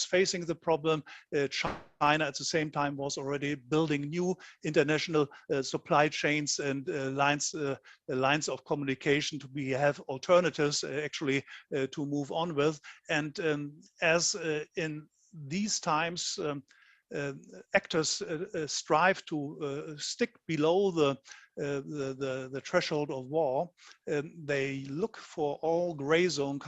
facing the problem. China at the same time was already building new international supply chains and lines of communication to have alternatives actually to move on with. And as in these times, actors strive to stick below the threshold of war. They look for all gray zone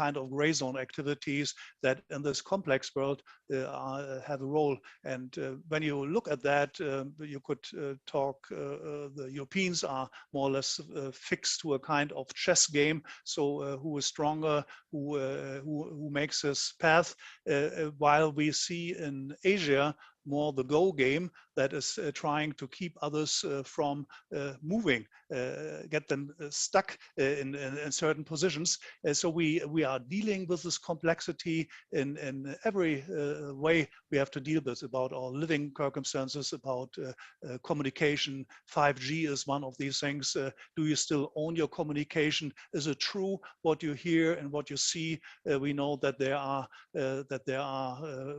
activities that in this complex world have a role. And when you look at that, you could talk, the Europeans are more or less fixed to a kind of chess game. So who is stronger, who makes his path, while we see in Asia more the go game that is trying to keep others from moving, get them stuck in certain positions. So we are dealing with this complexity in every way we have to deal with, about our living circumstances, about communication. 5G is one of these things. Do you still own your communication? Is it true what you hear and what you see? We know that there are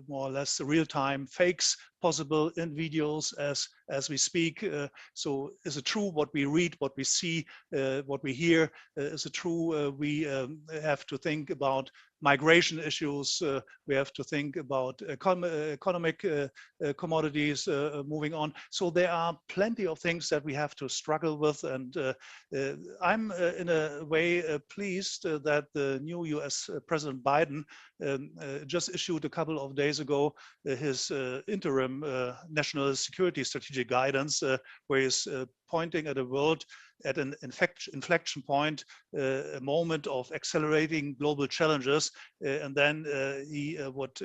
more or less real-time fakes possible in videos as we speak. So is it true what we read, what we see, what we hear? Is it true? We have to think about migration issues. We have to think about economic commodities moving on. So there are plenty of things that we have to struggle with. And I'm in a way pleased that the new US President Biden just issued a couple of days ago his interim national security strategic guidance, where he's pointing at a world at an inflection point, a moment of accelerating global challenges, and then he would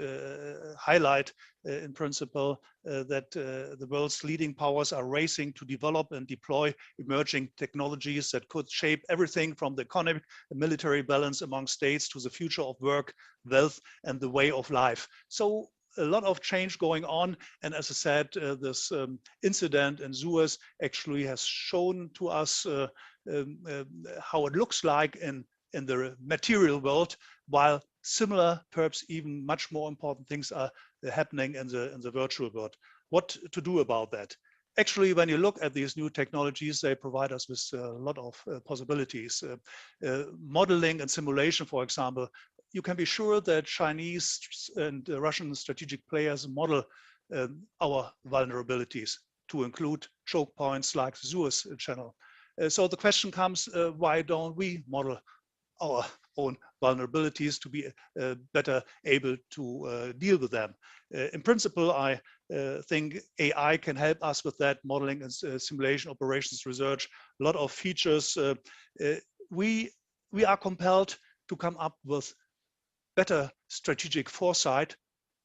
highlight in principle that the world's leading powers are racing to develop and deploy emerging technologies that could shape everything from the economic and military balance among states to the future of work, wealth, and the way of life. So a lot of change going on. And as I said, this incident in SUEZ actually has shown to us how it looks like in the material world, while similar, perhaps even much more important things are happening in the virtual world. What to do about that? Actually, when you look at these new technologies, they provide us with a lot of possibilities. Modeling and simulation, for example, you can be sure that Chinese and Russian strategic players model our vulnerabilities, to include choke points like the SUEZ Canal. So the question comes, why don't we model our own vulnerabilities to be better able to deal with them? In principle, I think AI can help us with that, modeling and simulation, operations research, a lot of features. We are compelled to come up with better strategic foresight,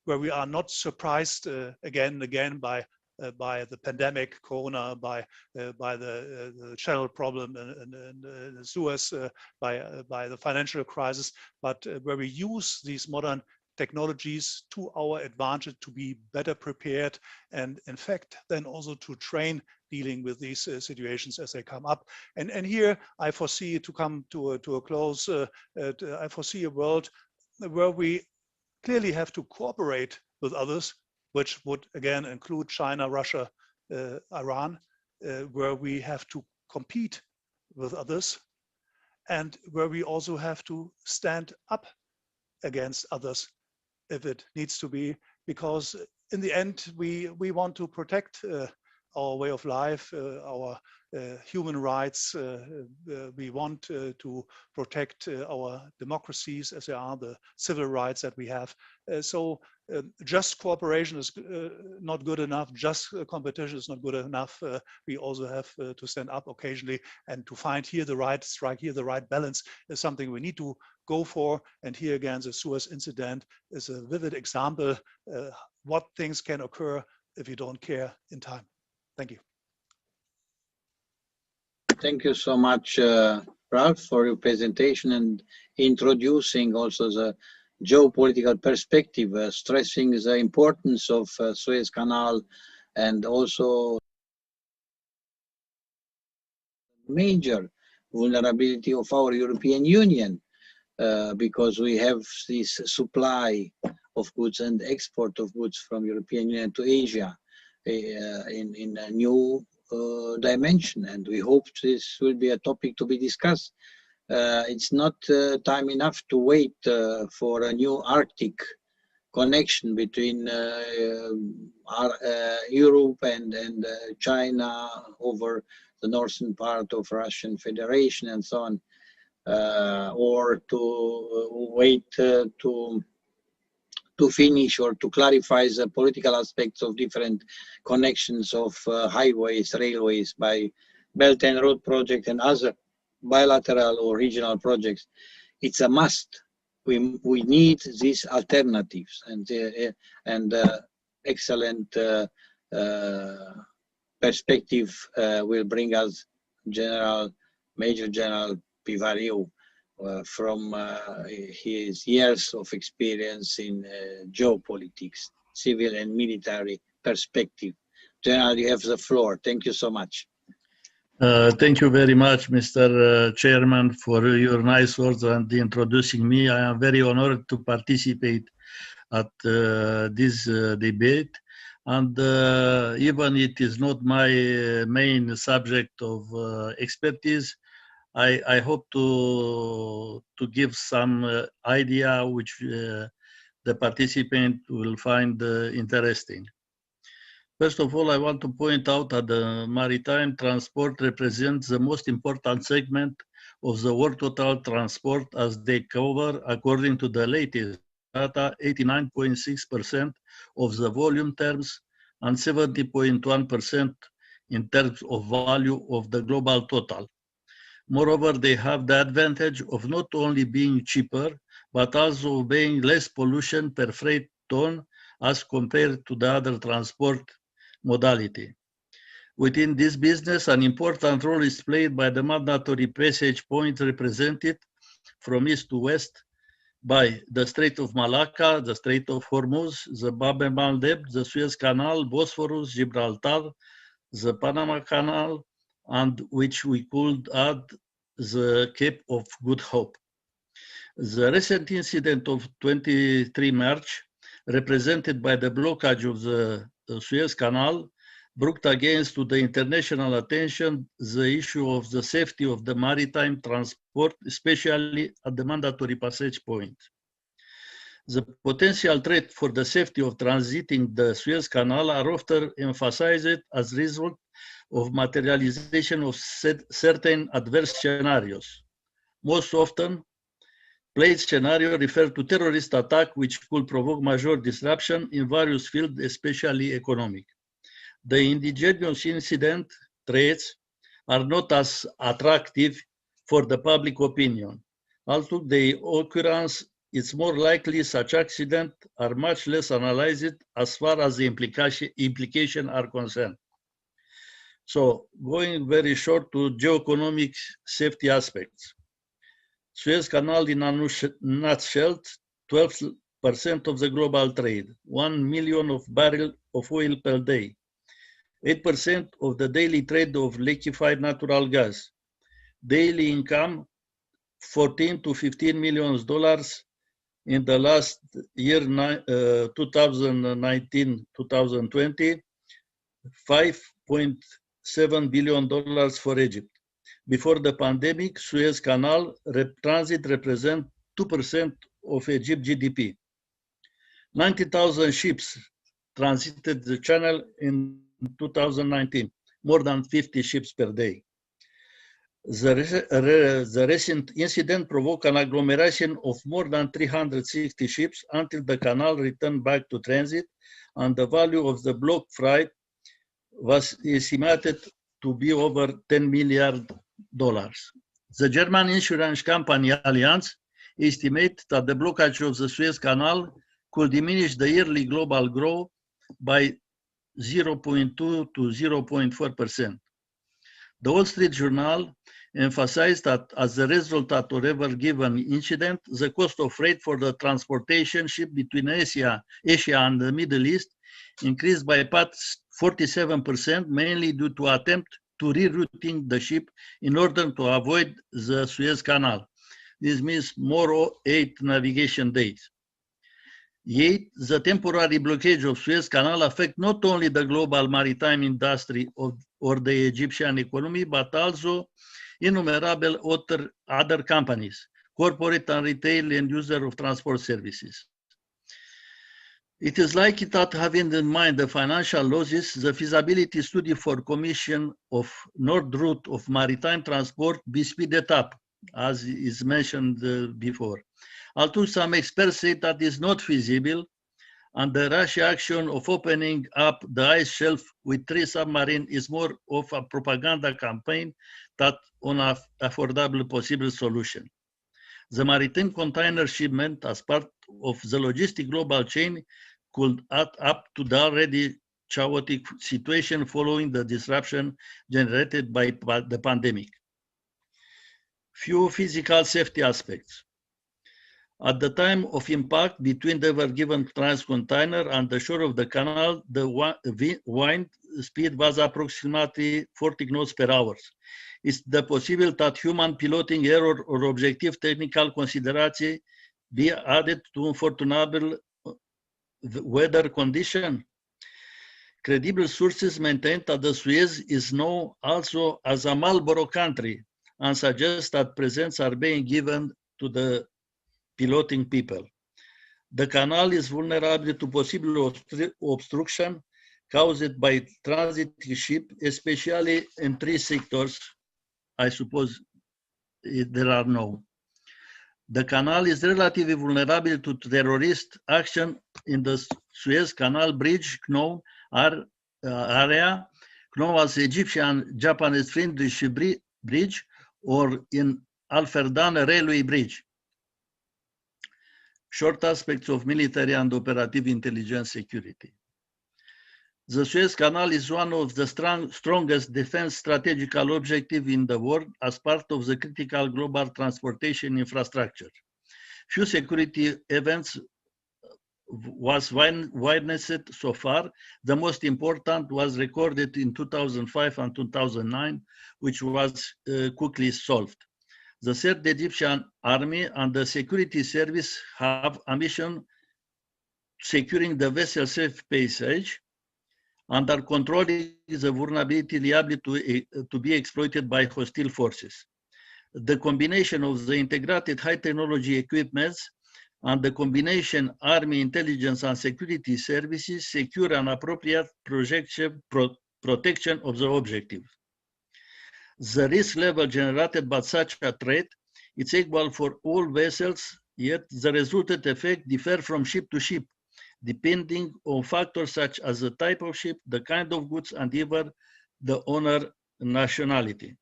where we are not surprised again and again by the pandemic, Corona, by the channel problem and Suez, by the financial crisis, but where we use these modern technologies to our advantage to be better prepared, and in fact then also to train dealing with these situations as they come up. And here I foresee, to come to a close, I foresee a world where we clearly have to cooperate with others, which would again include China, Russia, Iran, where we have to compete with others, and where we also have to stand up against others if it needs to be, because in the end we want to protect our way of life, our human rights. We want to protect our democracies as they are, the civil rights that we have. So just cooperation is not good enough. Just competition is not good enough. We also have to stand up occasionally, and to find here the right strike, here the right balance is something we need to go for. And here again, the SUEZ incident is a vivid example what things can occur if you don't care in time. Thank you. Thank you so much, Ralph, for your presentation and introducing also the geopolitical perspective, stressing the importance of SUEZ Canal, and also major vulnerability of our European Union, because we have this supply of goods and export of goods from European Union to Asia in a new dimension. And we hope this will be a topic to be discussed. It's not time enough to wait for a new Arctic connection between Europe and China over the northern part of Russian Federation and so on, or to wait to finish or to clarify the political aspects of different connections of highways, railways by Belt and Road Project and other bilateral or regional projects. It's a must. We need these alternatives, and excellent perspective will bring us Major General PIVARIU from his years of experience in geopolitics, civil and military perspective. General, you have the floor. Thank you so much. Thank you very much, Mr. Chairman, for your nice words and introducing me. I am very honored to participate at this debate. And even it is not my main subject of expertise, I hope to give some idea which the participant will find interesting. First of all, I want to point out that the maritime transport represents the most important segment of the world total transport, as they cover, according to the latest data, 89.6% of the volume terms and 70.1% in terms of value of the global total. Moreover, they have the advantage of not only being cheaper, but also being less pollution per freight ton as compared to the other transport modality. Within this business, an important role is played by the mandatory passage points represented from east to west by the Strait of Malacca, the Strait of Hormuz, the Bab el-Mandeb, the Suez Canal, Bosphorus, Gibraltar, the Panama Canal, and which we could add the Cape of Good Hope. The recent incident of 23 March, represented by the blockage of the Suez Canal, brought against to the international attention the issue of the safety of the maritime transport, especially at the mandatory passage point. The potential threat for the safety of transiting the Suez Canal are often emphasized as a result of materialization of certain adverse scenarios. Most often, played scenario refer to terrorist attack which could provoke major disruption in various fields, especially economic. The indigenous incident threats are not as attractive for the public opinion. Although the occurrence is more likely, such accidents are much less analyzed as far as the implications are concerned. So, going very short to geoeconomic safety aspects. Suez Canal in a nutshell, 12% of the global trade, 1 million of barrels of oil per day, 8% of the daily trade of liquefied natural gas, daily income, $14 to $15 million in the last year, 2019-2020, $5.7 billion for Egypt. Before the pandemic, Suez Canal transit represent 2% of Egypt GDP. 90,000 ships transited the channel in 2019, more than 50 ships per day. The recent incident provoked an agglomeration of more than 360 ships until the canal returned back to transit, and the value of the block freight was estimated to be over $10 million. The German insurance company Allianz estimates that the blockage of the Suez Canal could diminish the yearly global growth by 0.2 to 0.4%. The Wall Street Journal emphasized that as a result of whatever given incident, the cost of freight for the transportation ship between Asia and the Middle East increased by 47%, mainly due to attempt to rerouting the ship in order to avoid the Suez Canal. This means more 8 navigation days. Yet, the temporary blockage of Suez Canal affect not only the global maritime industry or the Egyptian economy, but also innumerable other companies, corporate and retail end user of transport services. It is likely that, having in mind the financial losses, the feasibility study for commission of North route of maritime transport be speeded up, as is mentioned before. Although some experts say that is not feasible, and the rash action of opening up the ice shelf with 3 submarines is more of a propaganda campaign than an affordable possible solution. The maritime container shipment as part of the logistic global chain could add up to the already chaotic situation following the disruption generated by the pandemic. Few physical safety aspects. At the time of impact between the ever-given trans-container and the shore of the canal, the wind speed was approximately 40 knots per hour. Is the possible that human piloting error or objective technical consideration be added to unfortunate weather condition? Credible sources maintain that the Suez is known also as a Marlboro country and suggest that presents are being given to the piloting people. The canal is vulnerable to possible obstruction caused by transit ship, especially in 3 sectors. I suppose there are no. The canal is relatively vulnerable to terrorist action in the Suez Canal bridge known area, known as Egyptian-Japanese Friendship Bridge, or in Al-Ferdan Railway Bridge. Short aspects of military and operative intelligence security. The Suez Canal is one of the strongest defense strategical objectives in the world as part of the critical global transportation infrastructure. Few security events was witnessed so far. The most important was recorded in 2005 and 2009, which was quickly solved. The Third Egyptian Army and the Security Service have a mission securing the vessel safe passage and are controlling the vulnerability liable to be exploited by hostile forces. The combination of the integrated high technology equipments and the combination Army intelligence and security services secure an appropriate protection of the objective. The risk level generated by such a threat is equal for all vessels, yet the resultant effect differs from ship to ship, depending on factors such as the type of ship, the kind of goods, and even the owner nationality.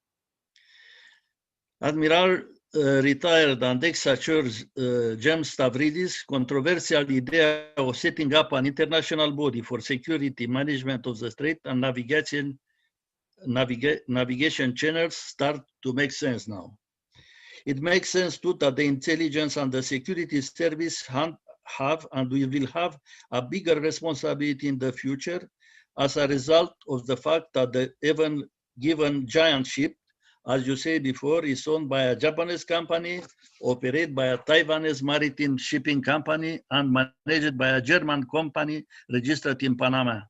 Admiral retired and ex-Sacher James Stavridis' controversial idea of setting up an international body for security management of the strait and navigation channels start to make sense now. It makes sense too that the intelligence and the security service have and we will have a bigger responsibility in the future as a result of the fact that the even given giant ship, as you said before, is owned by a Japanese company, operated by a Taiwanese maritime shipping company, and managed by a German company registered in Panama.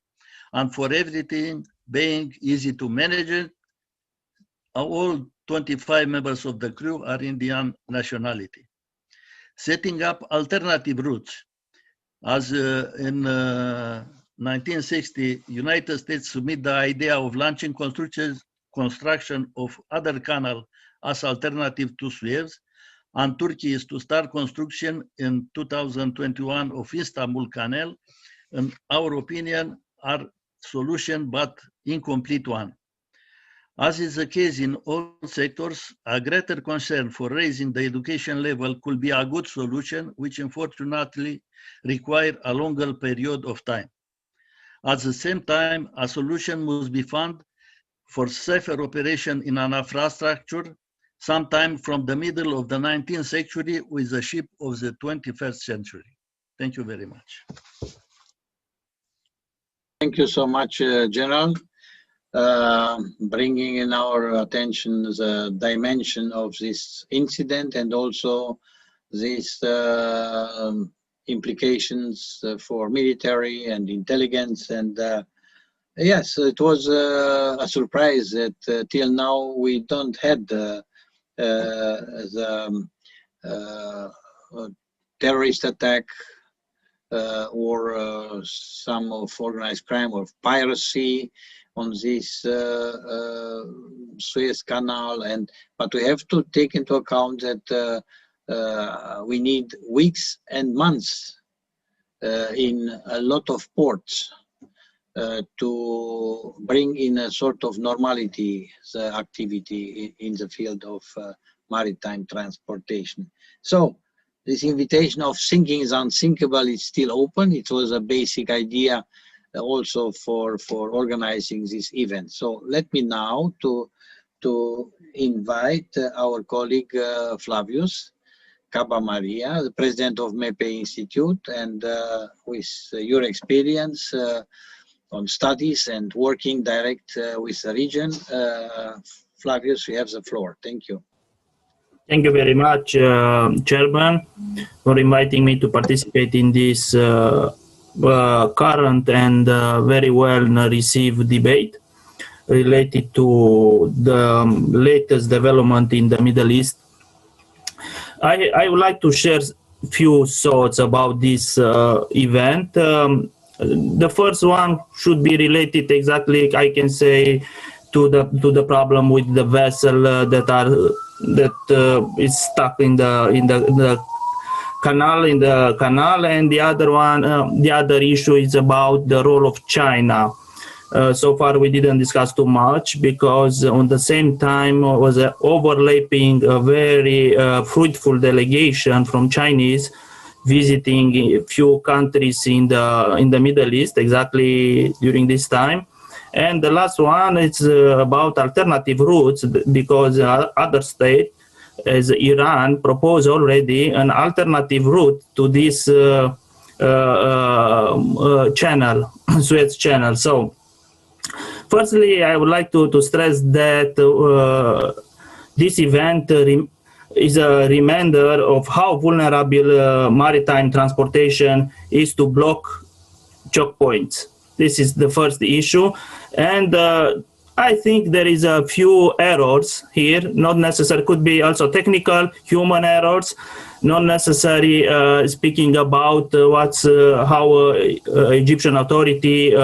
And for everything being easy to manage it, all 25 members of the crew are Indian nationality. Setting up alternative routes, as in 1960, United States submitted the idea of launching construction of other canal as alternative to Suez, and Turkey is to start construction in 2021 of Istanbul Canal. In our opinion, are solution but incomplete one. As is the case in all sectors, a greater concern for raising the education level could be a good solution, which unfortunately require a longer period of time. At the same time, a solution must be found for safer operation in an infrastructure sometime from the middle of the 19th century with the ship of the 21st century. Thank you very much. Thank you so much, General. Bringing in our attention the dimension of this incident and also this implications for military and intelligence. And yes, it was a surprise that till now we don't had the terrorist attack or some of organized crime or piracy on this Suez Canal. But we have to take into account that we need weeks and months in a lot of ports to bring in a sort of normality the activity in the field of maritime transportation. So this invitation of thinking is unthinkable is still open. It was a basic idea also for organizing this event. So let me now to invite our colleague Flavius, CABA Maria, the president of MEPEI Institute, and with your experience on studies and working direct with the region, Flavius, you have the floor. Thank you. Thank you very much, Chairman, for inviting me to participate in this current and very well received debate related to the latest development in the Middle East. I would like to share a few thoughts about this event. The first one should be related exactly, I can say, to the problem with the vessel that is stuck in the canal, and the other one, the other issue is about the role of China. So far we didn't discuss too much because on the same time was overlapping a very fruitful delegation from Chinese visiting a few countries in the Middle East exactly during this time. And the last one is about alternative routes, because other states, as Iran, propose already an alternative route to this channel, Suez Canal. So, firstly, I would like to stress that this event is a reminder of how vulnerable maritime transportation is to block choke points. This is the first issue. And I think there is a few errors here, not necessary, could be also technical, human errors, not necessary speaking about how Egyptian authority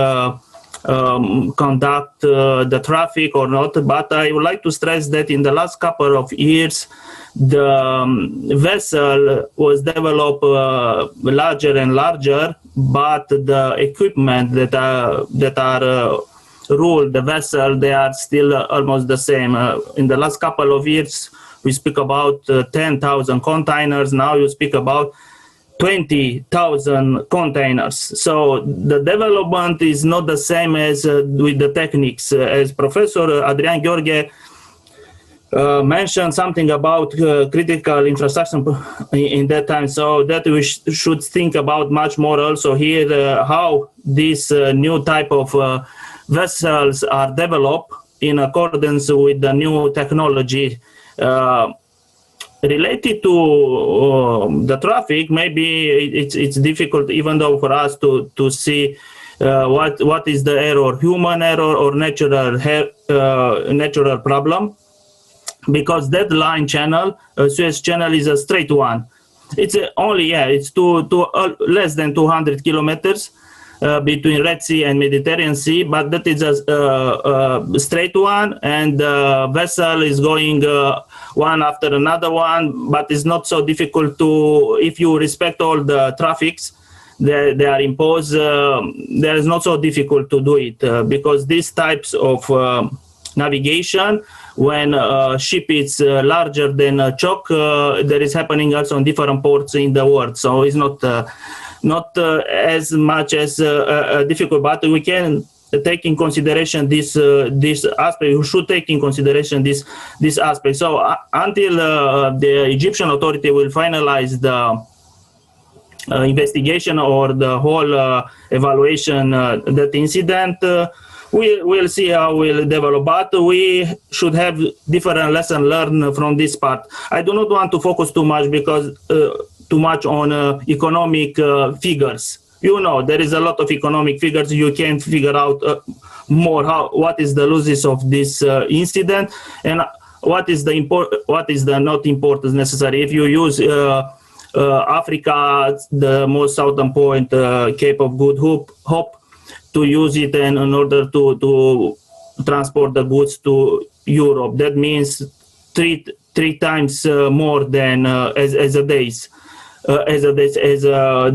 conduct the traffic or not. But I would like to stress that in the last couple of years, the vessel was developed larger and larger, but the equipment that are rule the vessel, they are still almost the same. In the last couple of years, we speak about 10,000 containers. Now you speak about 20,000 containers. So the development is not the same as with the techniques. As Professor Adrian Gheorghe mentioned something about critical infrastructure in that time, so that we should think about much more also here how this new type of vessels are developed in accordance with the new technology. Related to the traffic, maybe it's difficult even though for us to see what is the error, human error or natural problem, because that line channel, Suez Channel, is a straight one. It's only, it's less than 200 kilometers between Red Sea and Mediterranean Sea, but that is a straight one, and the vessel is going one after another one, but it's not so difficult to, if you respect all the traffics they are imposed, there is not so difficult to do it, because these types of navigation, when a ship is larger than a choke, there is happening also on different ports in the world, so it's not as much as difficult, but we can take in consideration this aspect. We should take in consideration this aspect. So until the Egyptian authority will finalize the investigation or the whole evaluation that incident, we'll see how we'll develop, but we should have different lessons learned from this part. I do not want to focus too much because too much on economic figures. You know, there is a lot of economic figures. You can figure out more what is the losses of this incident and what is the not importance necessary. If you use Africa, the most southern point, Cape of Good Hope, to use it and in order to transport the goods to Europe, that means three times more than as a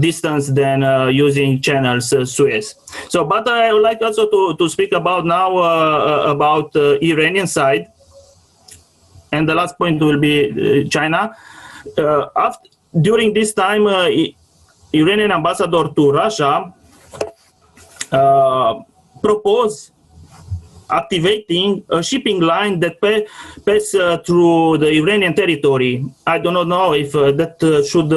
distance than using channels Suez. So, but I would like also to speak about now about Iranian side, and the last point will be China. During this time, Iranian ambassador to Russia proposed activating a shipping line that pass through the Iranian territory. I do not know if that should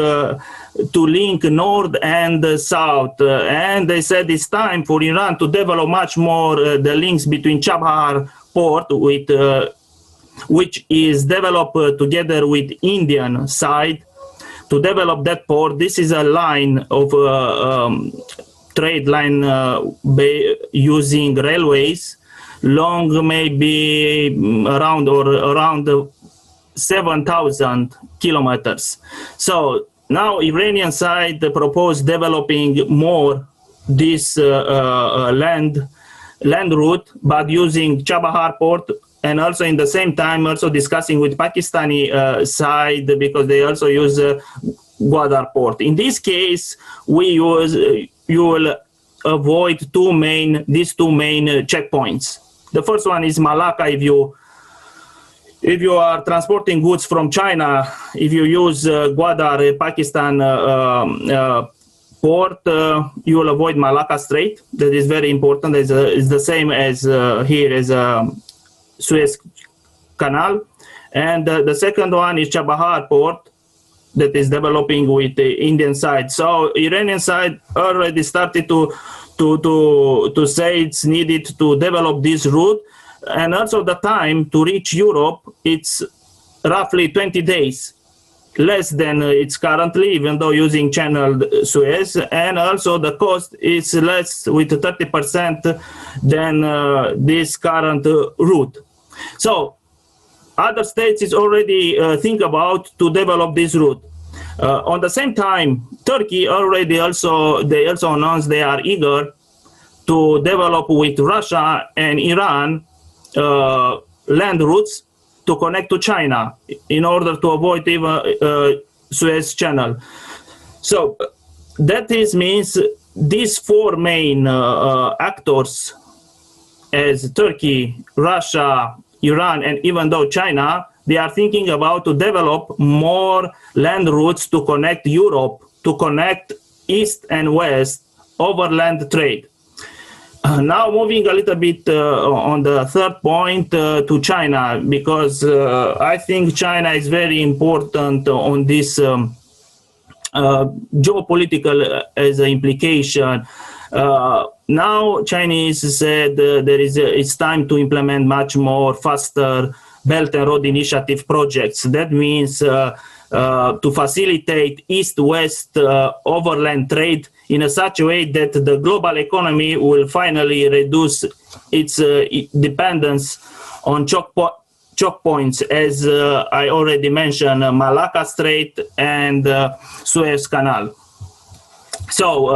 to link north and south. And they said it's time for Iran to develop much more the links between Chabahar port, with which is developed together with Indian side, to develop that port. This is a line of trade line using railways, long maybe around 7,000 kilometers. So now Iranian side proposed developing more this land route, but using Chabahar port, and also in the same time also discussing with Pakistani side, because they also use Gwadar port. In this case, you will avoid these two main checkpoints. The first one is Malacca. If you are transporting goods from China, if you use Gwadar, Pakistan port, you will avoid Malacca Strait. That is very important. It's the same as here as Suez Canal. And the second one is Chabahar port, that is developing with the Indian side. So Iranian side already started to say it's needed to develop this route, and also the time to reach Europe, it's roughly 20 days, less than it's currently, even though using channel Suez, and also the cost is less with 30% than this current route. So other states is already think about to develop this route. On the same time, Turkey already they also announced they are eager to develop with Russia and Iran land routes to connect to China in order to avoid even Suez Canal. So that means these four main actors, as Turkey, Russia, Iran, and even though China, they are thinking about to develop more land routes to connect Europe, to connect East and West overland trade. Now moving a little bit on the third point to China, because I think China is very important on this geopolitical as an implication. Now Chinese said it's time to implement much more faster Belt and Road Initiative projects. That means to facilitate East-West overland trade in such a way that the global economy will finally reduce its dependence on choke points, as I already mentioned, Malacca Strait and Suez Canal. So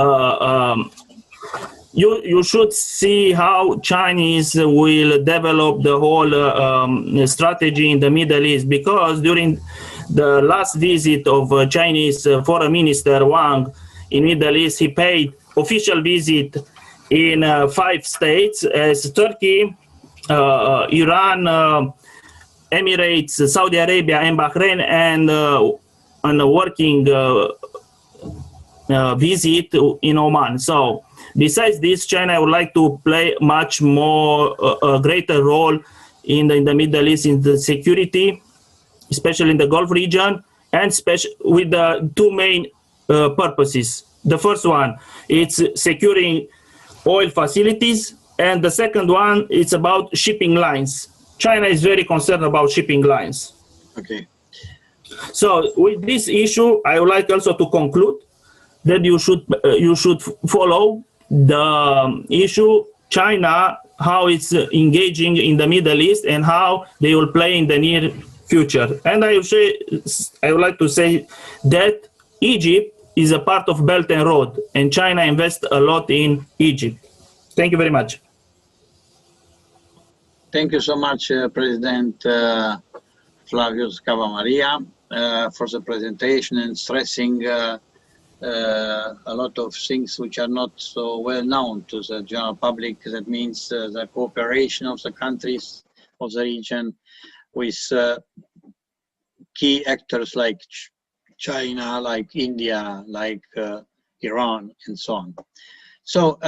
you should see how Chinese will develop the whole strategy in the Middle East, because during the last visit of Chinese Foreign Minister Wang in Middle East, he paid official visit in 5 states as Turkey, Iran, Emirates, Saudi Arabia, and Bahrain, and on a working visit in Oman. So besides this, China would like to play much more a greater role in the Middle East in the security, especially in the Gulf region, and with the 2 main purposes. The first one, it's securing oil facilities, and the second one, it's about shipping lines. China is very concerned about shipping lines. Okay. So with this issue, I would like also to conclude that you should follow the issue China, how it's engaging in the Middle East and how they will play in the near future. And I would like to say that Egypt is a part of Belt and Road, and China invests a lot in Egypt. Thank you very much. Thank you so much, President Flavius Cavamaria, for the presentation and stressing a lot of things which are not so well known to the general public. That means the cooperation of the countries of the region with key actors like China, like India, like Iran, and so on. So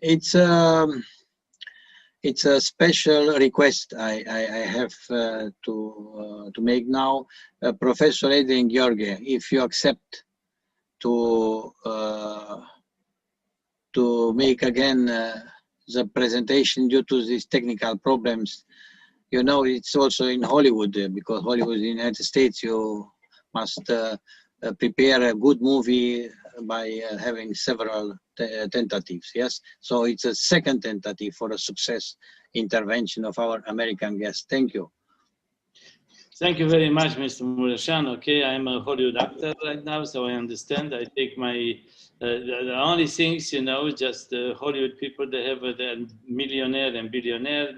it's a special request I have to make now, Professor Adrian Gheorghe, if you accept to make again the presentation due to these technical problems. You know, it's also in Hollywood, because Hollywood in the United States, you must prepare a good movie by having several tentatives, yes? So it's a second tentative for a success intervention of our American guest. Thank you. Thank you very much, Mr. Muresan. Okay, I'm a Hollywood actor right now, so I understand. I take my, the only things, you know, just Hollywood people, they have the millionaire and billionaire.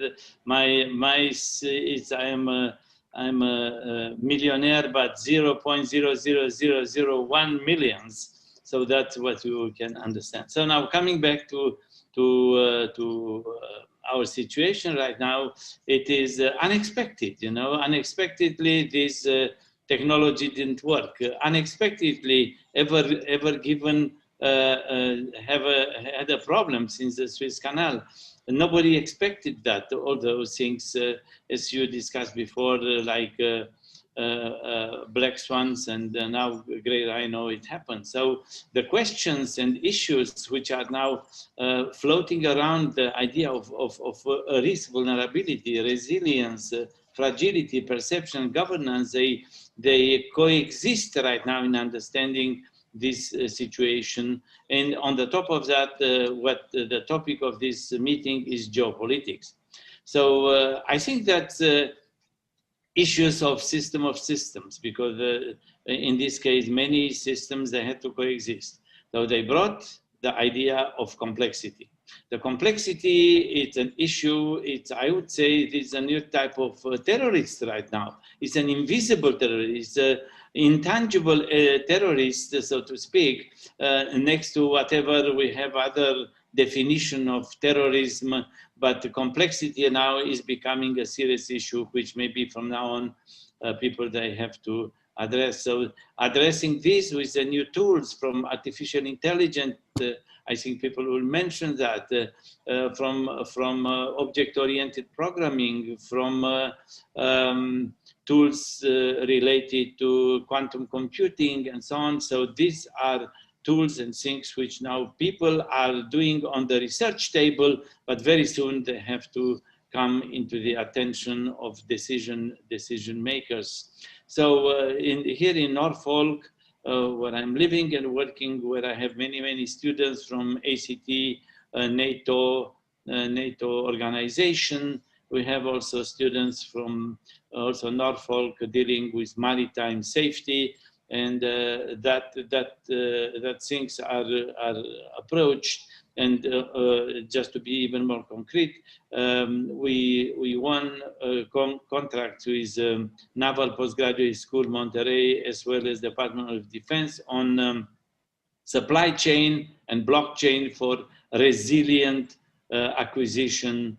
I'm a millionaire, but 0.00001 millions. So that's what you can understand. So now coming back to our situation right now, it is unexpected, you know, unexpectedly this technology didn't work. Unexpectedly, ever given, had a problem since the Suez Canal. Nobody expected that, all those things, as you discussed before, like black swans and now great rhino, it happened. So the questions and issues which are now floating around the idea of risk, vulnerability, resilience, fragility, perception, governance, they coexist right now in understanding this situation. And on the top of that, what the topic of this meeting is geopolitics. So I think that issues of system of systems, because in this case, many systems, they had to coexist. So they brought the idea of complexity. The complexity, it's an issue, I would say it's a new type of terrorist right now. It's an invisible terrorist, it's an intangible terrorist, so to speak, next to whatever we have other definition of terrorism, but the complexity now is becoming a serious issue, which maybe from now on people, they have to address. So addressing this with the new tools from artificial intelligence, I think people will mention that, from object-oriented programming, from tools related to quantum computing and so on. So these are tools and things which now people are doing on the research table, but very soon they have to come into the attention of decision makers. So here in Norfolk, where I'm living and working, where I have many students from ACT, NATO organization. We have also students from also Norfolk dealing with maritime safety, and that things are approached. And just to be even more concrete, we won a contract with Naval Postgraduate School Monterrey, as well as Department of Defense, on supply chain and blockchain for resilient acquisition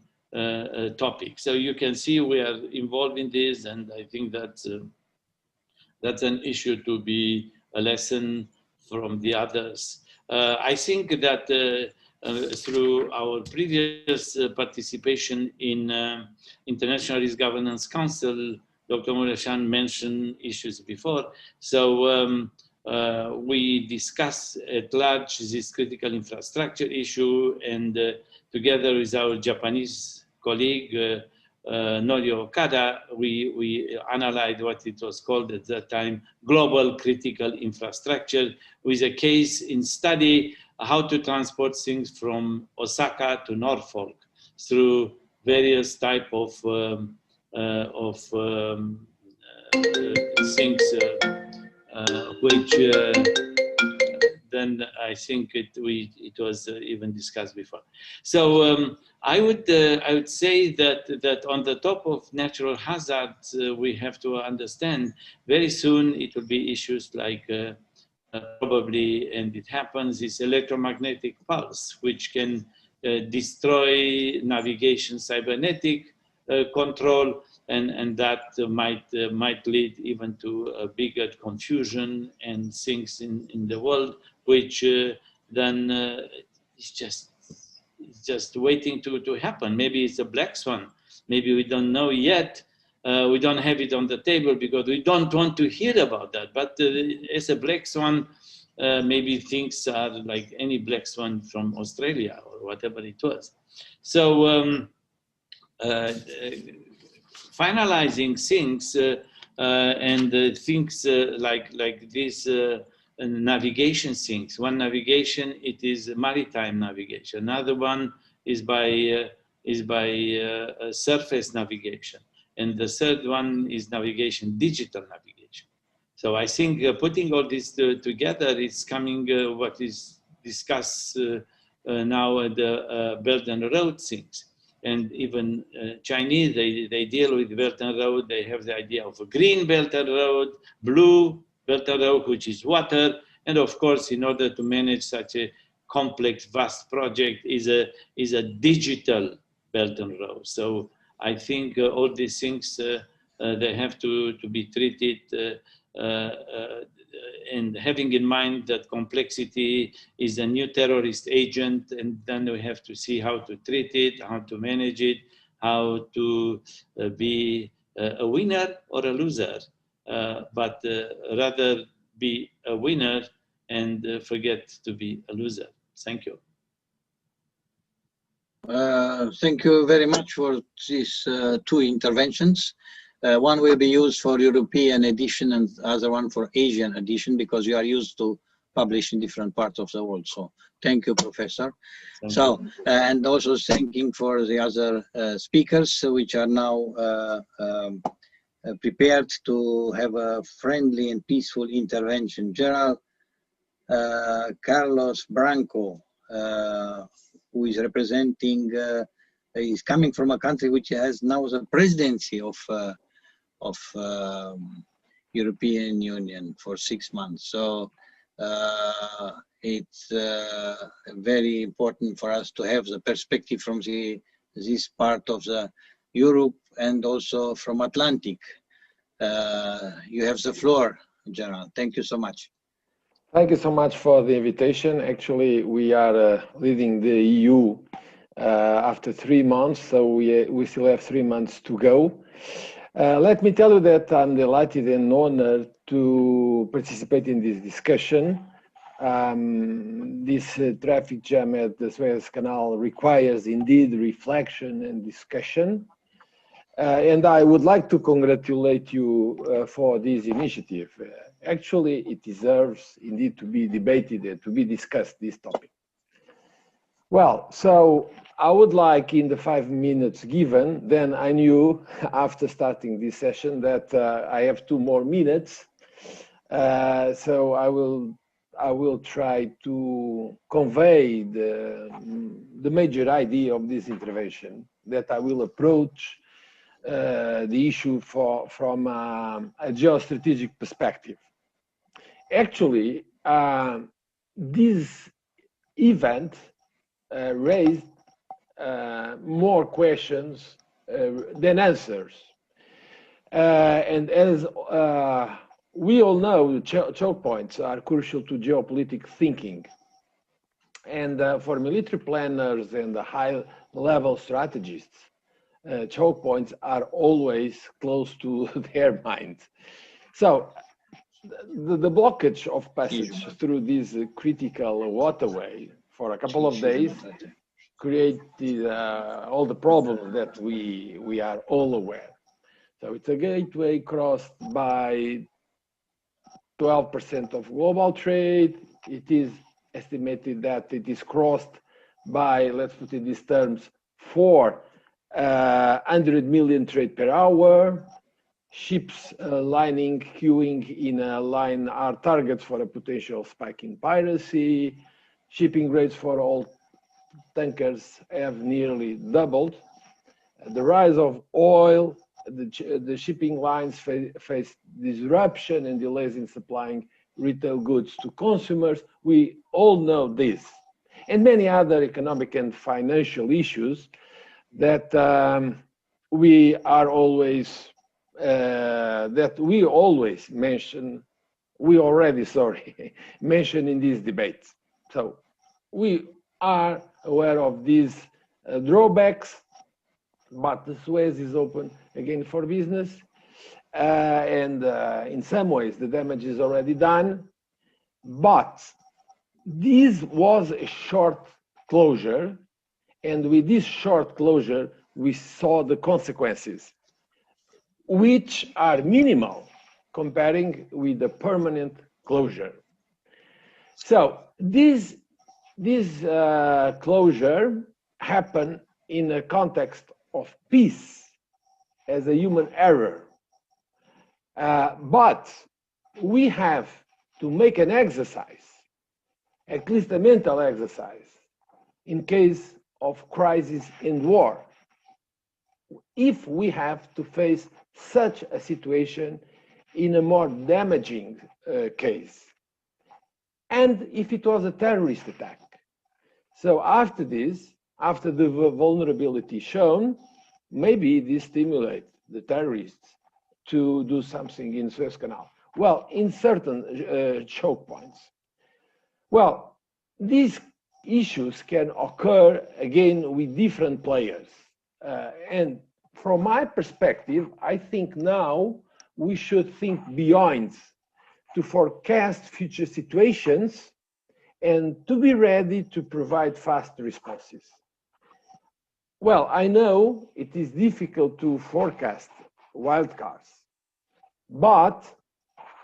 topic. So you can see we are involved in this, and I think that's an issue to be a lesson from the others. I think that through our previous participation in International Risk Governance Council, Dr. Muresan mentioned issues before. So we discussed at large this critical infrastructure issue, and together with our Japanese colleague, Norio Okada, we analyzed what it was called at that time global critical infrastructure, with a case in study how to transport things from Osaka to Norfolk through various type of things which then I think it was even discussed before. So I would say that on the top of natural hazards, we have to understand very soon it will be issues like probably, and it happens, is electromagnetic pulse, which can destroy navigation cybernetic control, and that might lead even to a bigger confusion and things in the world, which then is just waiting to happen. Maybe it's a black swan. Maybe we don't know yet. We don't have it on the table because we don't want to hear about that. But as a black swan, maybe things are like any black swan from Australia or whatever it was. So finalizing things and things like this navigation things. One navigation, it is maritime navigation. Another one is by surface navigation, and the third one is navigation, digital navigation. So I think putting all this together is coming what is discussed now at the Belt and Road things. And even Chinese, they deal with Belt and Road. They have the idea of a green Belt and Road, blue Belt and Road, which is water. And of course, in order to manage such a complex, vast project is a digital Belt and Road. So I think all these things, they have to be treated and having in mind that complexity is a new terrorist agent, and then we have to see how to treat it, how to manage it, how to be a winner or a loser, but rather be a winner and forget to be a loser. Thank you. Thank you very much for these two interventions. One will be used for European edition and other one for Asian edition, because you are used to publish in different parts of the world. So thank you, Professor. Thank you. And also thanking for the other speakers, which are now prepared to have a friendly and peaceful intervention. General Carlos Branco, who is representing, is coming from a country which has now the presidency of European Union for 6 months. So it's very important for us to have the perspective from this part of the Europe and also from Atlantic. You have the floor, General. Thank you so much. Thank you so much for the invitation. Actually, we are leading the EU after 3 months, so we still have 3 months to go. Let me tell you that I'm delighted and honored to participate in this discussion. This traffic jam at the Suez Canal requires indeed reflection and discussion. And I would like to congratulate you for this initiative. Actually, it deserves indeed to be debated and to be discussed, this topic. Well, so I would like, in the 5 minutes given, then I knew after starting this session that I have 2 more minutes. So I will try to convey the major idea of this intervention, that I will approach the issue from a geostrategic perspective. Actually, this event raised more questions than answers. And as we all know, choke points are crucial to geopolitical thinking. And for military planners and the high-level strategists, choke points are always close to their minds. So the blockage of passage through this critical waterway for a couple of days created all the problems that we are all aware. So it's a gateway crossed by 12% of global trade. It is estimated that it is crossed by, let's put it in these terms, 400 million trade per hour. Ships lining, queuing in a line are targets for a potential spike in piracy. Shipping rates for all tankers have nearly doubled. The rise of oil, the shipping lines face disruption and delays in supplying retail goods to consumers. We all know this. And many other economic and financial issues that we always mention, mention in these debates. So we are aware of these drawbacks, but the Suez is open again for business. And in some ways, the damage is already done. But this was a short closure. And with this short closure, we saw the consequences, which are minimal comparing with the permanent closure. So this closure happened in a context of peace as a human error. But we have to make an exercise, at least a mental exercise, in case of crisis and war, if we have to face such a situation in a more damaging case, and if it was a terrorist attack. So after this, after the vulnerability shown, maybe this stimulates the terrorists to do something in Suez Canal. Well, in certain choke points. Well, these issues can occur again with different players. And from my perspective, I think now we should think beyond to forecast future situations and to be ready to provide fast responses. Well, I know it is difficult to forecast wildcards, but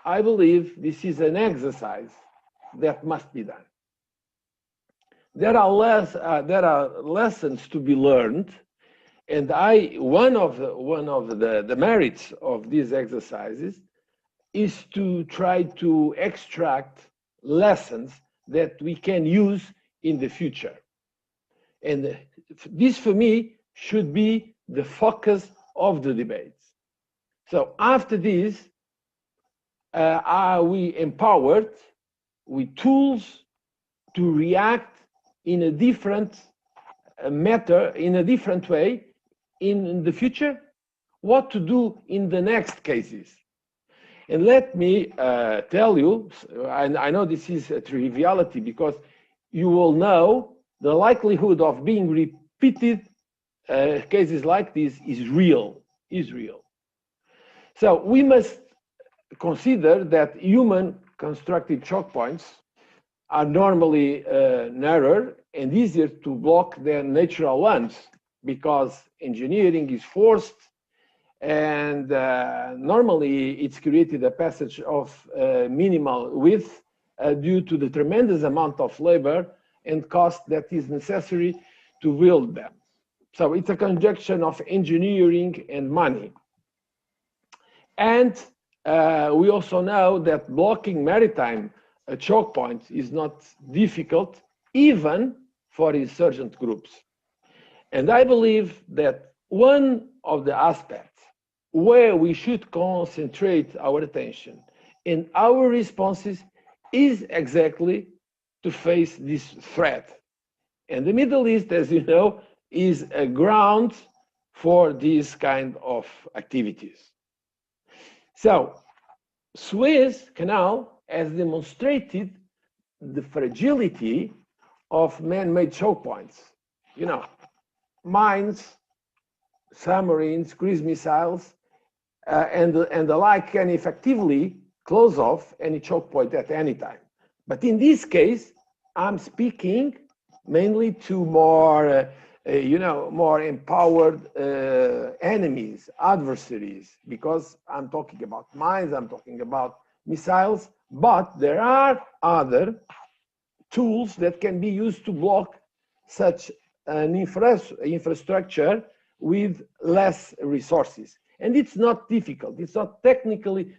I believe this is an exercise that must be done. There are lessons to be learned, and one of the merits of these exercises is to try to extract lessons that we can use in the future. And this, for me, should be the focus of the debates. So after this, are we empowered with tools to react in a different in a different way in the future? What to do in the next cases? And let me tell you, and I know this is a triviality because you will know the likelihood of being repeated cases like this is real. So we must consider that human constructed choke points are normally narrower and easier to block than natural ones because engineering is forced, and normally it's created a passage of minimal width due to the tremendous amount of labor and cost that is necessary to build them. So it's a conjunction of engineering and money. And we also know that blocking maritime choke points is not difficult, even for insurgent groups. And I believe that one of the aspects where we should concentrate our attention and our responses is exactly to face this threat. And the Middle East, as you know, is a ground for these kind of activities. So, Suez Canal has demonstrated the fragility of man-made choke points. You know, mines, submarines, cruise missiles, and the like can effectively close off any choke point at any time. But in this case, I'm speaking mainly to more, more empowered enemies, adversaries, because I'm talking about mines, I'm talking about missiles, but there are other tools that can be used to block such an infrastructure with less resources. And it's not difficult, it's not technically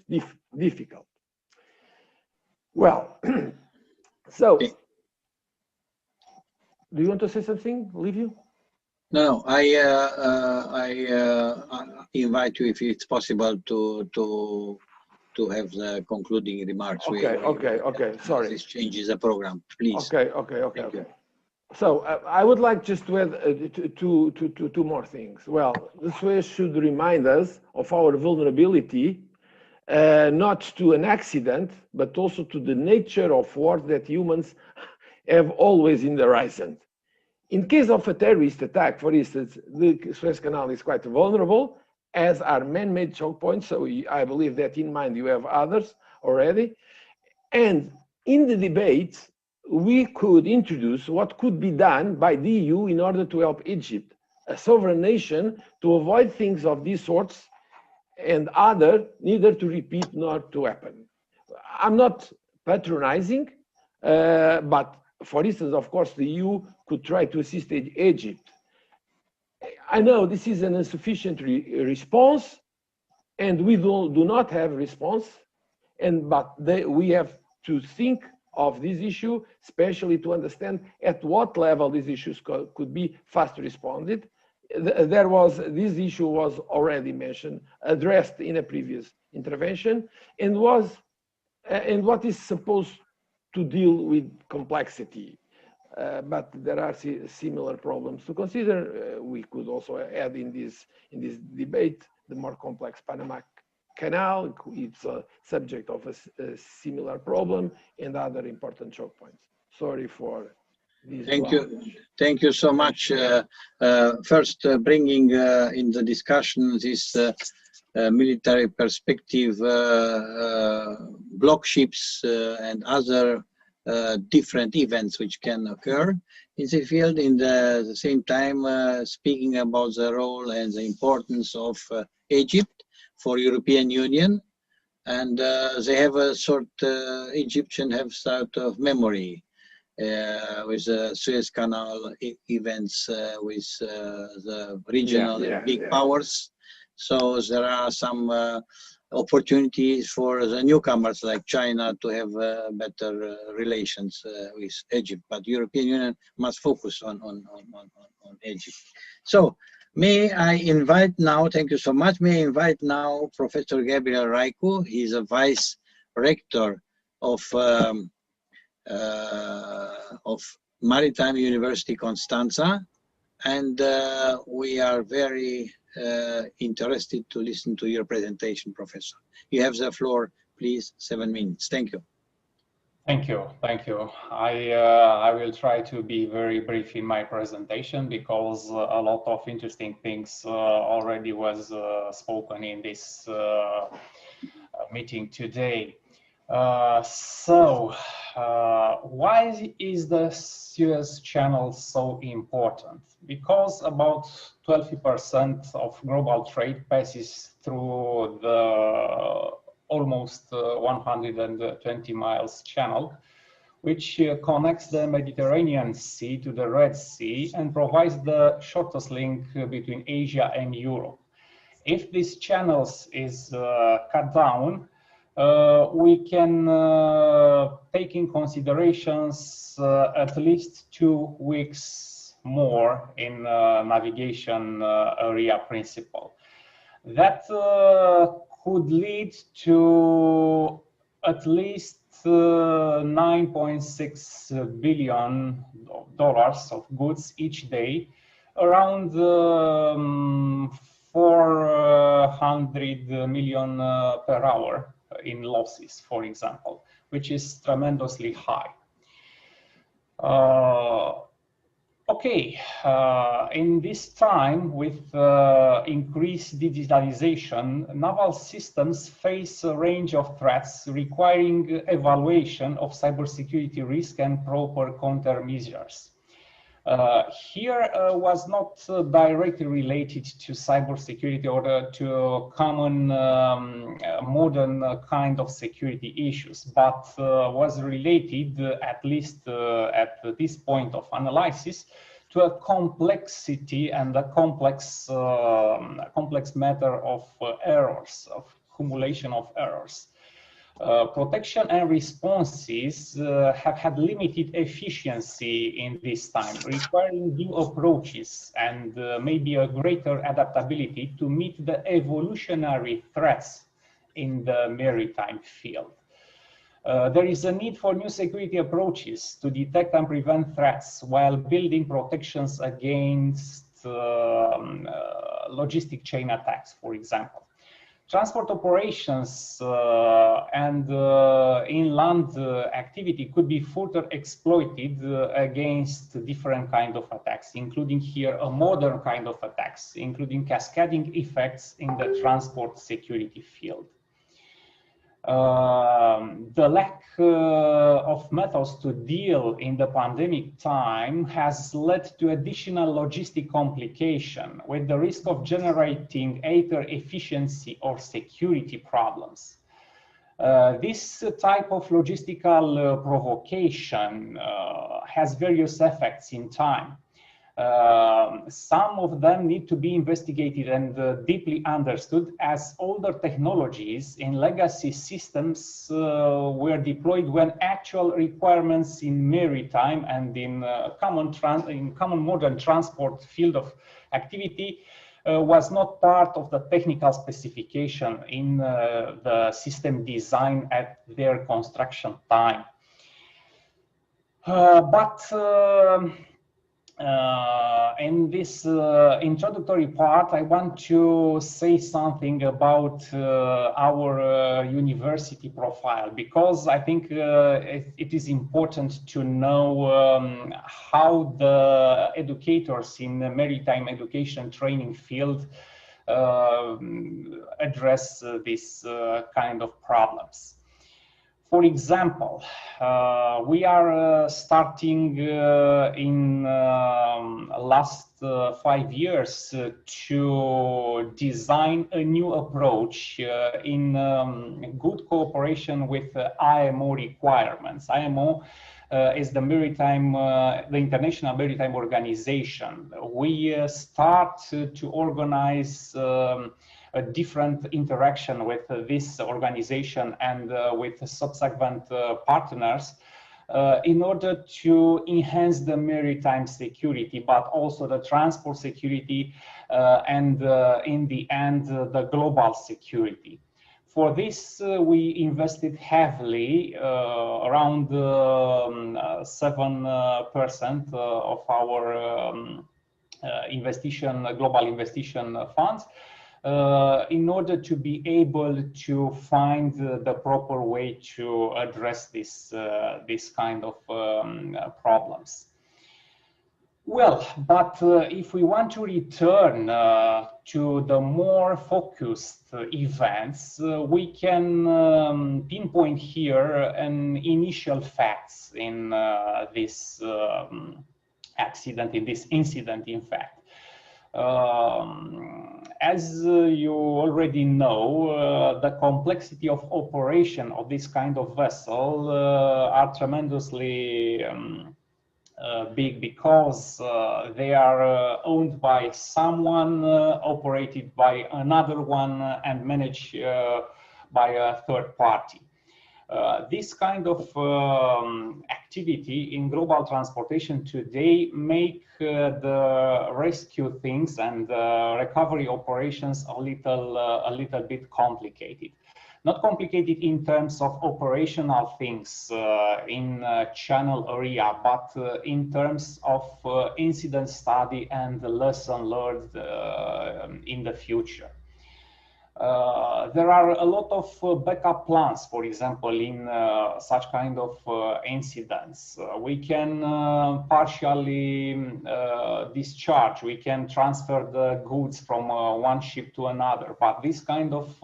difficult. Well, so, do you want to say something, Liviu? No, I invite you, if it's possible, to have the concluding remarks. Okay, sorry. This changes the program, please. Okay. So I would like just to add two more things. Well, the SUEZ should remind us of our vulnerability, not to an accident, but also to the nature of war that humans have always in the horizon. In case of a terrorist attack, for instance, the SUEZ Canal is quite vulnerable, as are man-made choke points. So I believe that in mind you have others already. And in the debate, we could introduce what could be done by the EU in order to help Egypt, a sovereign nation, to avoid things of these sorts and other, neither to repeat nor to happen. I'm not patronizing, but for instance, of course, the EU could try to assist Egypt. I know this is an insufficient response, and we do not have response, but we have to think of this issue, especially to understand at what level these issues could be fast responded. This issue was already mentioned, addressed in a previous intervention, and what is supposed to deal with complexity. But there are similar problems to consider. We could also add in this debate the more complex Panama Canal. It's a subject of a similar problem, and other important choke points. Sorry for this. Thank you so much. First, bringing in the discussion this military perspective, block ships and other different events which can occur in the field. In the same time, speaking about the role and the importance of Egypt for European Union, and they have a Egyptians have sort of memory with the SUEZ Canal events, with the regional big powers. So there are some opportunities for the newcomers like China to have better relations with Egypt, but European Union must focus on Egypt. So may I invite now, thank you so much, may I invite now Professor Gabriel RAICU. He's a Vice Rector of Maritime University Constanta, and we are very interested to listen to your presentation, Professor. You have the floor, please, 7 minutes. Thank you. Thank you. I will try to be very brief in my presentation because a lot of interesting things already was spoken in this meeting today. Why is the SUEZ Canal so important? Because about 12% of global trade passes through the almost 120 miles channel, which connects the Mediterranean Sea to the Red Sea and provides the shortest link between Asia and Europe. If this channel is cut down, we can take in considerations at least 2 weeks more in navigation area principle. That could lead to at least $9.6 billion of goods each day, around 400 million per hour in losses, for example, which is tremendously high. In this time with increased digitalization, naval systems face a range of threats requiring evaluation of cybersecurity risk and proper countermeasures. Here was not directly related to cybersecurity or to common modern kind of security issues, but was related, at least at this point of analysis, to a complexity and a complex matter of errors, of accumulation of errors. Protection and responses have had limited efficiency in this time, requiring new approaches and maybe a greater adaptability to meet the evolutionary threats in the maritime field. There is a need for new security approaches to detect and prevent threats while building protections against logistic chain attacks, for example. Transport operations and inland activity could be further exploited against different kinds of attacks, including here a modern kind of attacks, including cascading effects in the transport security field. The lack of methods to deal in the pandemic time has led to additional logistic complication with the risk of generating either efficiency or security problems. This type of logistical provocation has various effects in time. Some of them need to be investigated and deeply understood, as older technologies in legacy systems were deployed when actual requirements in maritime and in common modern transport field of activity was not part of the technical specification in the system design at their construction time. In this introductory part, I want to say something about our university profile, because I think it is important to know how the educators in the maritime education training field address this kind of problems. For example, we are starting in last 5 years to design a new approach in good cooperation with IMO requirements. IMO is the International Maritime Organization. We start to organize a different interaction with this organization and with subsequent partners in order to enhance the maritime security, but also the transport security and in the end, the global security. For this, we invested heavily, around 7% of our global investigation funds, in order to be able to find the proper way to address this kind of problems. Well, but if we want to return to the more focused events, we can pinpoint here an initial facts in this accident, in this incident, in fact. As you already know, the complexity of operation of this kind of vessel are tremendously big, because they are owned by someone, operated by another one, and managed by a third party. This kind of activity in global transportation today make the rescue things and recovery operations a little bit complicated. Not complicated in terms of operational things in channel area, but in terms of incident study and the lesson learned in the future. There are a lot of backup plans, for example, in such kind of incidents. We can partially discharge, we can transfer the goods from one ship to another, but this kind of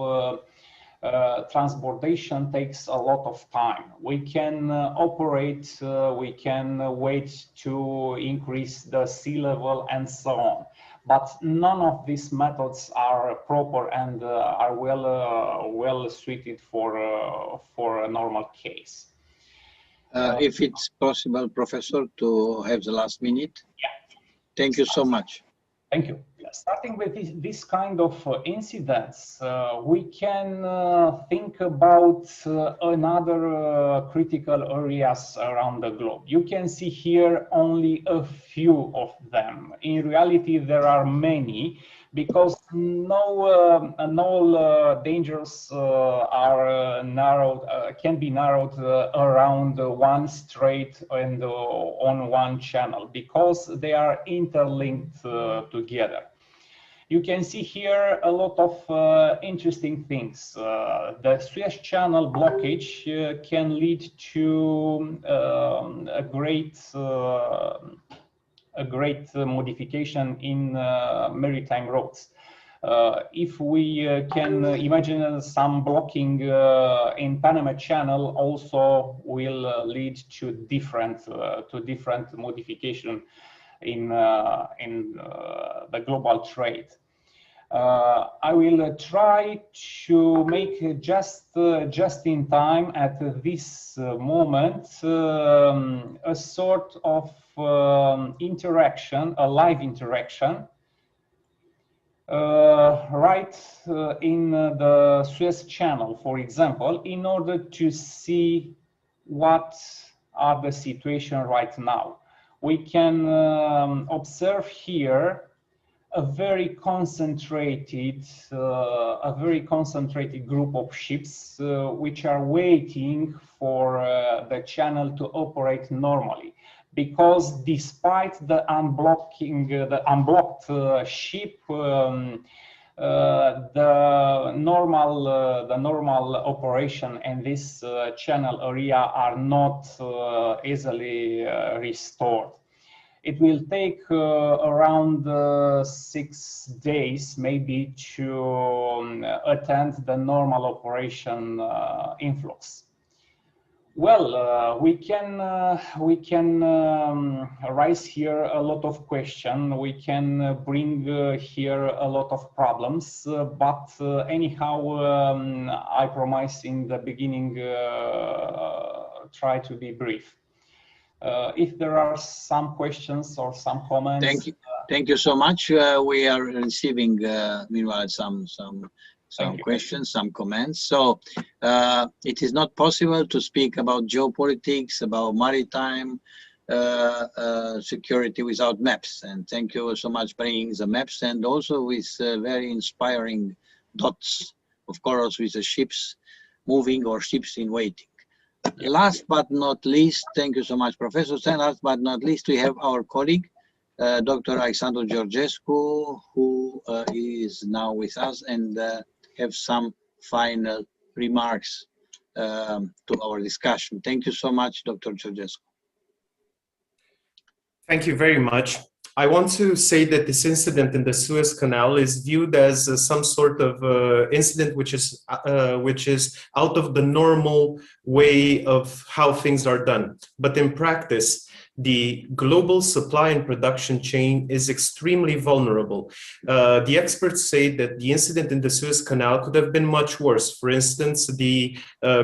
transportation takes a lot of time. We can operate, we can wait to increase the sea level and so on. But none of these methods are proper and are well suited for a normal case. If it's possible, Professor, to have the last minute. Yeah. Thank you so much. Thank you. Starting with this kind of incidents, we can think about another critical areas around the globe. You can see here only a few of them. In reality, there are many, because no dangers are narrowed, can be narrowed around one strait and on one channel, because they are interlinked together. You can see here a lot of interesting things. The Suez Canal blockage can lead to a great modification in maritime roads. If we can imagine some blocking in Panama Channel, also will lead to different modification in the global trade. I will try to make just in time at this moment a sort of interaction, a live interaction, right in the Suez Channel, for example, in order to see what are the situation right now. We can observe here a very concentrated group of ships which are waiting for the channel to operate normally, because despite the unblocked ship, the normal operation in this channel area are not easily restored. It will take around 6 days maybe to attend the normal operation influx. Well, we can raise here a lot of questions. We can bring here a lot of problems. But anyhow, I promise in the beginning try to be brief. If there are some questions or some comments. Thank you so much. We are receiving meanwhile some questions, some comments. So it is not possible to speak about geopolitics, about maritime security without maps. And thank you so much for bringing the maps, and also with very inspiring dots, of course, with the ships moving or ships in waiting. Last but not least, thank you so much, Professor. Last but not least, we have our colleague, Dr. Alexandru GEORGESCU, who is now with us and have some final remarks to our discussion. Thank you so much, Dr. GEORGESCU. Thank you very much. I want to say that this incident in the Suez Canal is viewed as some sort of incident which is out of the normal way of how things are done. But in practice, the global supply and production chain is extremely vulnerable. The experts say that the incident in the Suez Canal could have been much worse. For instance, the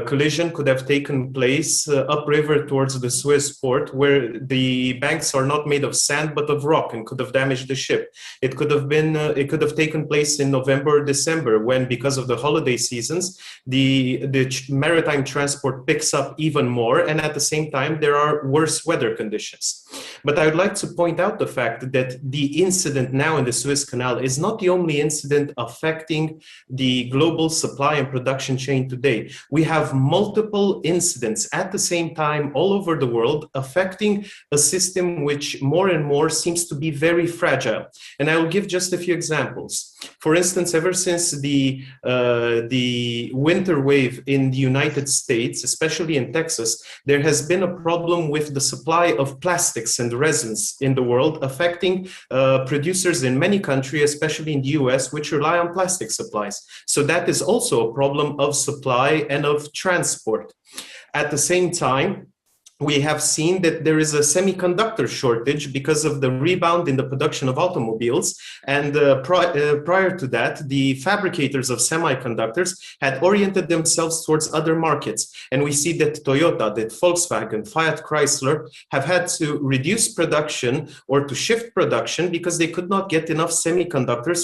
collision could have taken place upriver towards the Suez port, where the banks are not made of sand but of rock, and could have damaged the ship. It could have taken place in November or December, when, because of the holiday seasons, the maritime transport picks up even more, and at the same time there are worse weather conditions. But I would like to point out the fact that the incident now in the Suez Canal is not the only incident affecting the global supply and production chain today. We have multiple incidents at the same time all over the world affecting a system which more and more seems to be very fragile. And I will give just a few examples. For instance, ever since the winter wave in the United States, especially in Texas, there has been a problem with the supply of plastics and and resins in the world, affecting producers in many countries, especially in the US, which rely on plastic supplies. So that is also a problem of supply and of transport. At the same time, we have seen that there is a semiconductor shortage because of the rebound in the production of automobiles. And prior to that, the fabricators of semiconductors had oriented themselves towards other markets. And we see that Toyota, that Volkswagen, Fiat Chrysler have had to reduce production or to shift production because they could not get enough semiconductors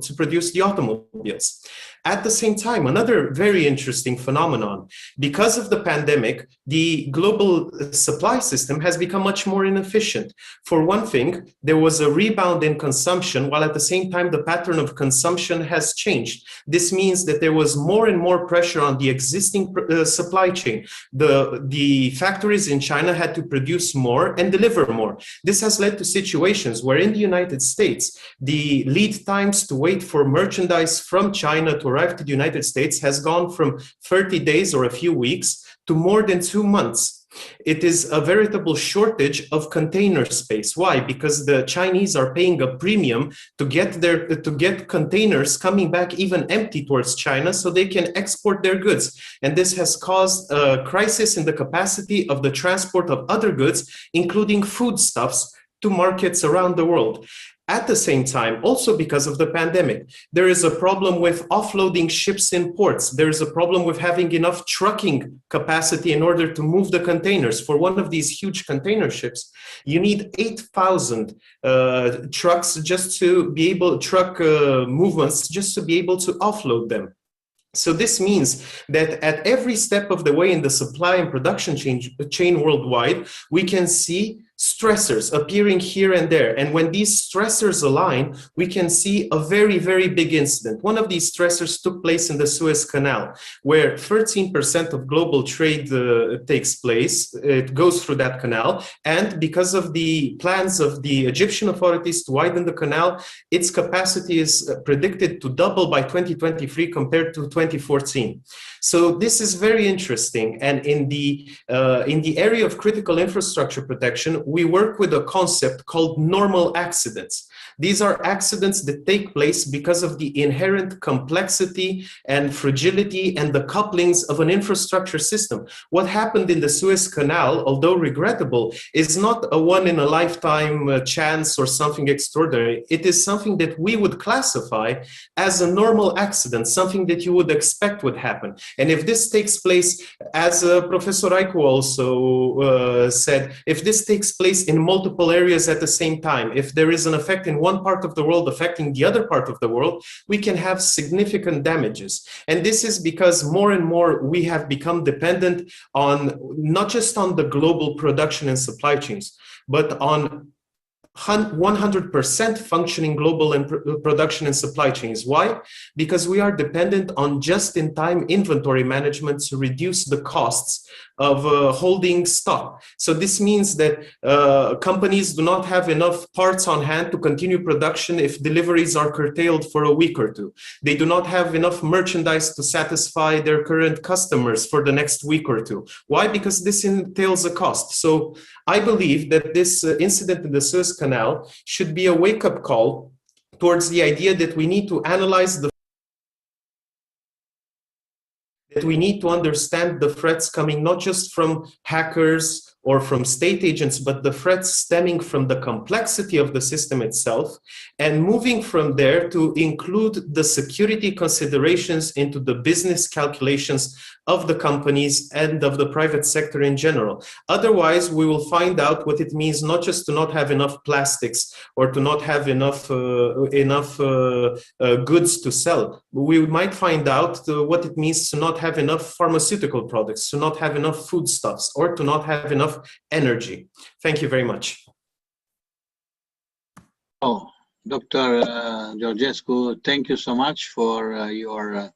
to produce the automobiles. At the same time, another very interesting phenomenon, because of the pandemic, the global supply system has become much more inefficient. For one thing, there was a rebound in consumption, while at the same time, the pattern of consumption has changed. This means that there was more and more pressure on the existing supply chain. The factories in China had to produce more and deliver more. This has led to situations where in the United States, the lead times to wait for merchandise from China to arrive to the United States has gone from 30 days or a few weeks to more than 2 months. It is a veritable shortage of container space. Why? Because the Chinese are paying a premium to get containers coming back even empty towards China so they can export their goods. And this has caused a crisis in the capacity of the transport of other goods, including foodstuffs, to markets around the world. At the same time, also because of the pandemic, there is a problem with offloading ships in ports. There is a problem with having enough trucking capacity in order to move the containers. For one of these huge container ships, you need 8,000 trucks just to be able, movements just to be able to offload them. So this means that at every step of the way in the supply and production chain worldwide, we can see stressors appearing here and there. And when these stressors align, we can see a very, very big incident. One of these stressors took place in the Suez Canal, where 13% of global trade takes place. It goes through that canal. And because of the plans of the Egyptian authorities to widen the canal, its capacity is predicted to double by 2023 compared to 2014. So this is very interesting. And in the area of critical infrastructure protection, we work with a concept called normal accidents. These are accidents that take place because of the inherent complexity and fragility and the couplings of an infrastructure system. What happened in the Suez Canal, although regrettable, is not a one-in-a-lifetime chance or something extraordinary. It is something that we would classify as a normal accident, something that you would expect would happen. And if this takes place, as Professor RAICU also said, if this takes place in multiple areas at the same time, if there is an effect in one part of the world affecting the other part of the world, we can have significant damages. And this is because more and more we have become dependent on not just on the global production and supply chains, but on 100% functioning global production and supply chains. Why? Because we are dependent on just-in-time inventory management to reduce the costs of holding stock. So this means that companies do not have enough parts on hand to continue production if deliveries are curtailed for a week or two. They do not have enough merchandise to satisfy their current customers for the next week or two. Why? Because this entails a cost. So I believe that this incident in the Suez Canal should be a wake-up call towards the idea that we need to analyze that we need to understand the threats coming not just from hackers or from state agents, but the threats stemming from the complexity of the system itself, and moving from there to include the security considerations into the business calculations of the companies and of the private sector in general. Otherwise, we will find out what it means not just to not have enough plastics or to not have enough goods to sell. We might find out what it means to not have enough pharmaceutical products, to not have enough foodstuffs, or to not have enough energy. Thank you very much. Oh, Dr. Georgescu, thank you so much for your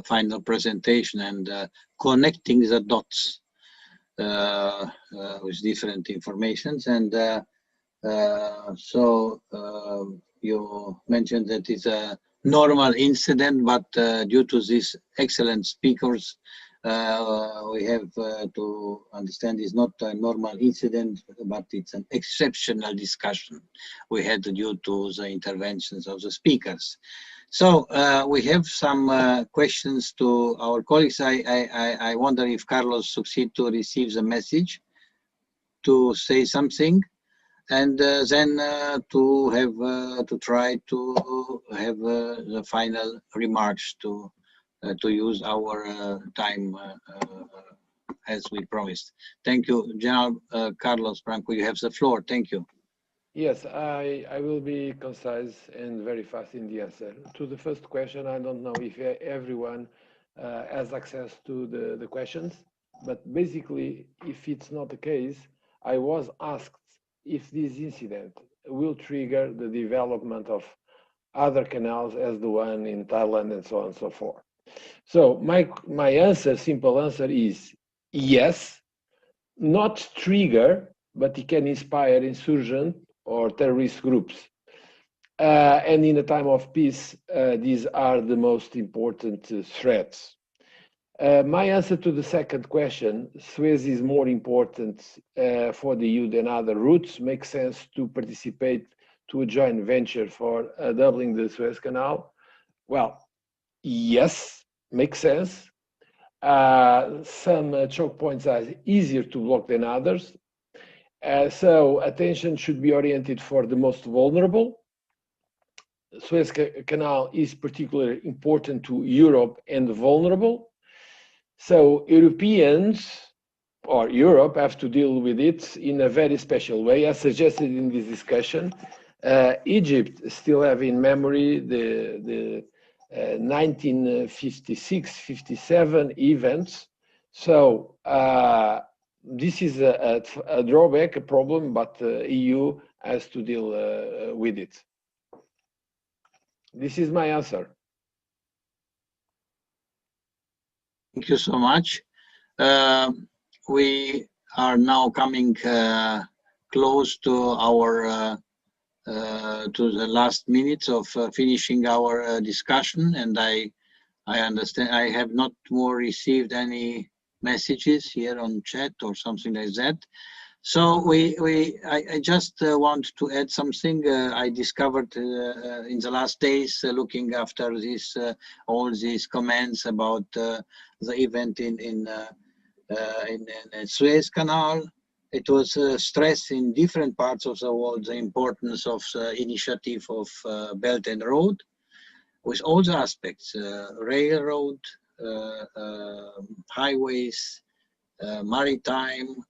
final presentation and connecting the dots with different informations. And so you mentioned that it's a normal incident, but due to these excellent speakers, we have to understand it's not a normal incident, but it's an exceptional discussion we had due to the interventions of the speakers. So we have some questions to our colleagues. I wonder if Carlos succeed to receive the message to say something, and then to have to try to have the final remarks to use our time as we promised. Thank you, General Carlos Branco. You have the floor. Thank you. Yes, I will be concise and very fast in the answer. To the first question, I don't know if everyone has access to the questions, but basically, if it's not the case, I was asked if this incident will trigger the development of other canals as the one in Thailand and so on and so forth. So my answer, simple answer is yes, not trigger, but it can inspire insurgent or terrorist groups. And in a time of peace, these are the most important threats. My answer to the second question, SUEZ is more important for the EU than other routes. Makes sense to participate to a joint venture for doubling the SUEZ Canal. Well, yes, makes sense. Some choke points are easier to block than others. So attention should be oriented for the most vulnerable. SUEZ Canal is particularly important to Europe and vulnerable. So Europeans or Europe have to deal with it in a very special way, as suggested in this discussion. Egypt still have in memory the 1956-57 events. So this is a drawback, a problem, but the EU has to deal with it. This is my answer. Thank you so much. We are now coming close to our to the last minutes of finishing our discussion, and I understand I have not more received any messages here on chat or something like that. So I just want to add something I discovered in the last days looking after this all these comments about the event in SUEZ Canal. It was stressed in different parts of the world the importance of the initiative of Belt and Road, with all the aspects: railroad, highways, maritime,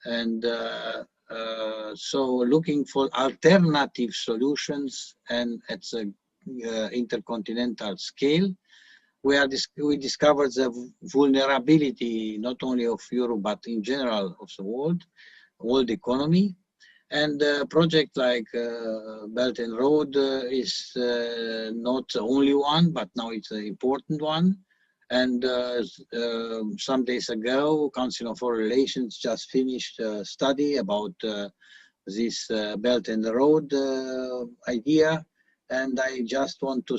and so looking for alternative solutions, and at the intercontinental scale, we discovered the vulnerability not only of Europe but in general of the world economy. And a project like Belt and Road is not the only one, but now it's an important one. And some days ago, Council on Foreign Relations just finished a study about this Belt and Road idea. And I just want to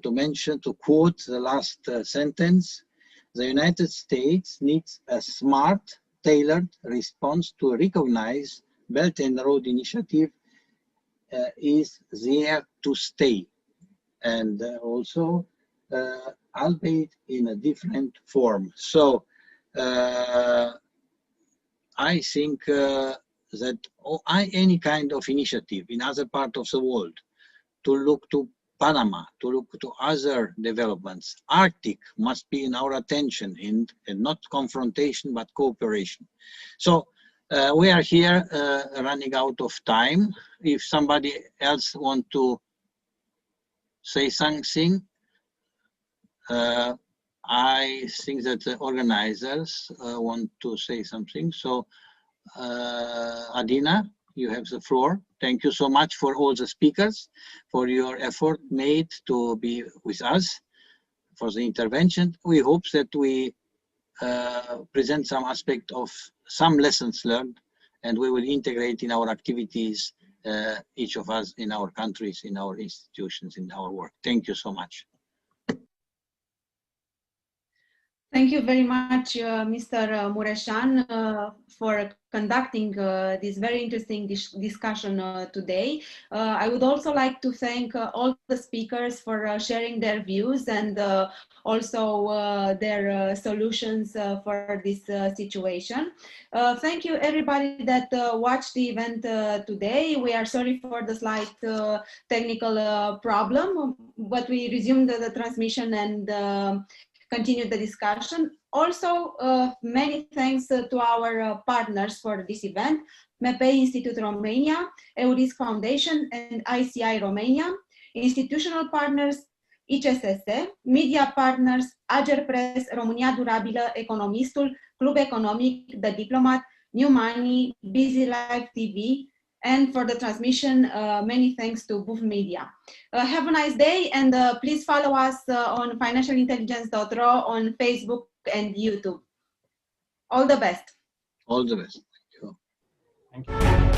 mention, to quote the last sentence: the United States needs a smart, tailored response to recognize Belt and Road Initiative is there to stay, and also albeit in a different form. So I think that any kind of initiative in other part of the world, to look to Panama, to look to other developments, Arctic must be in our attention, and not confrontation but cooperation. So we are here running out of time. If somebody else want to say something, I think that the organizers want to say something. So Adina, you have the floor. Thank you so much for all the speakers, for your effort made to be with us, for the intervention. We hope that we present some aspect of some lessons learned, and we will integrate in our activities, each of us in our countries, in our institutions, in our work. Thank you so much. Thank you very much, Mr. Muresan, for conducting this very interesting discussion today. I would also like to thank all the speakers for sharing their views and also their solutions for this situation. Thank you everybody that watched the event today. We are sorry for the slight technical problem, but we resumed the transmission and continue the discussion. Also, many thanks to our partners for this event, MEPEI Institute Romania, Eurisc Foundation and ICI Romania, institutional partners, ICSS, media partners, Ager Press, România Durabilă, Economistul, Club Economic, The Diplomat, New Money, Busy Life TV, and for the transmission, many thanks to Booth Media. Have a nice day, and please follow us on financialintelligence.ro on Facebook and YouTube. All the best. All the best. Thank you.